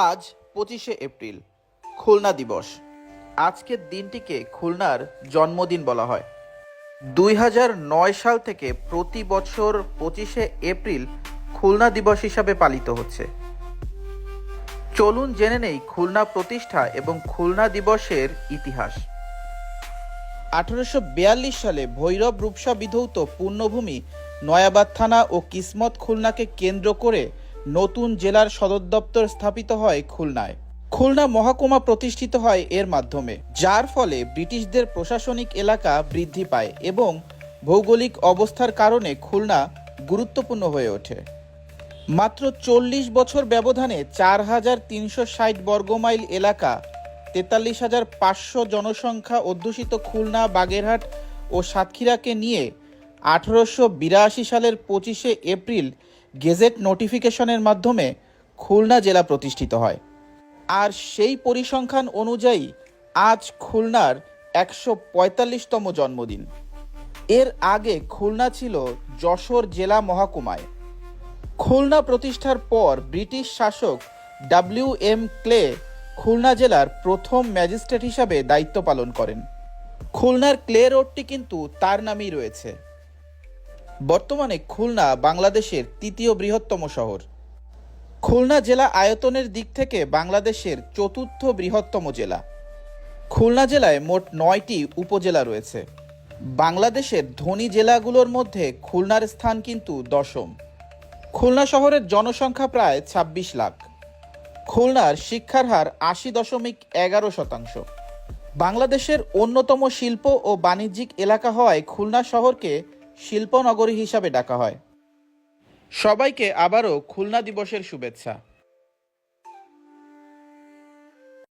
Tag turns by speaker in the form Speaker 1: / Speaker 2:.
Speaker 1: আজ 25শে এপ্রিল, খুলনা দিবস। আজকের দিনটিকে খুলনার জন্মদিন বলা হয়। 2009 সাল থেকে প্রতি বছর 25শে এপ্রিল খুলনা দিবস হিসাবে পালিত হচ্ছে। চলুন জেনে নেই খুলনা প্রতিষ্ঠা এবং খুলনা দিবসের ইতিহাস। 1842 সালে ভৈরব রূপসা বিধৌত পুণ্যভূমি নয়াবাদ থানা ও কিসমত খুলনাকে কেন্দ্র করে নতুন জেলার সদর দপ্তর স্থাপিত হয় খুলনায়। খুলনা মহকুমা প্রতিষ্ঠিত হয় এর মাধ্যমে, যার ফলে ব্রিটিশদের প্রশাসনিক এলাকা বৃদ্ধি পায় এবং ভৌগোলিক অবস্থার কারণে খুলনা গুরুত্বপূর্ণ হয়ে ওঠে। মাত্র 40 বছর ব্যবধানে 4360 বর্গমাইল এলাকা, 43,500 জনসংখ্যা অধ্যুষিত খুলনা, বাগেরহাট ও সাতক্ষীরাকে নিয়ে 1882 সালের 25শে এপ্রিল গেজেট নোটিফিকেশনের মাধ্যমে খুলনা জেলা প্রতিষ্ঠিত হয়। আর সেই পরিসংখ্যান অনুযায়ী আজ খুলনার 145তম জন্মদিন। এর আগে খুলনা ছিল যশোর জেলা মহকুমায়। খুলনা প্রতিষ্ঠার পর ব্রিটিশ শাসক ডব্লিউ.এম. ক্লে খুলনা জেলার প্রথম ম্যাজিস্ট্রেট হিসাবে দায়িত্ব পালন করেন। খুলনার ক্লে রোডটি কিন্তু তার নামেই রয়েছে। বর্তমানে খুলনা বাংলাদেশের তৃতীয় বৃহত্তম শহর। খুলনা জেলা আয়তনের দিক থেকে বাংলাদেশের চতুর্থ বৃহত্তম জেলা। খুলনা জেলায় মোট 9টি উপজেলা রয়েছে। বাংলাদেশের ধনী জেলাগুলোর মধ্যে খুলনার স্থান কিন্তু দশম। খুলনা শহরের জনসংখ্যা প্রায় 26 লাখ। খুলনার শিক্ষার হার 80.11%। বাংলাদেশের অন্যতম শিল্প ও বাণিজ্যিক এলাকা হওয়ায় খুলনা শহরকে শিল্পনগরী হিসাবে ডাকা হয়। সবাইকে আবারও খুলনা দিবসের শুভেচ্ছা।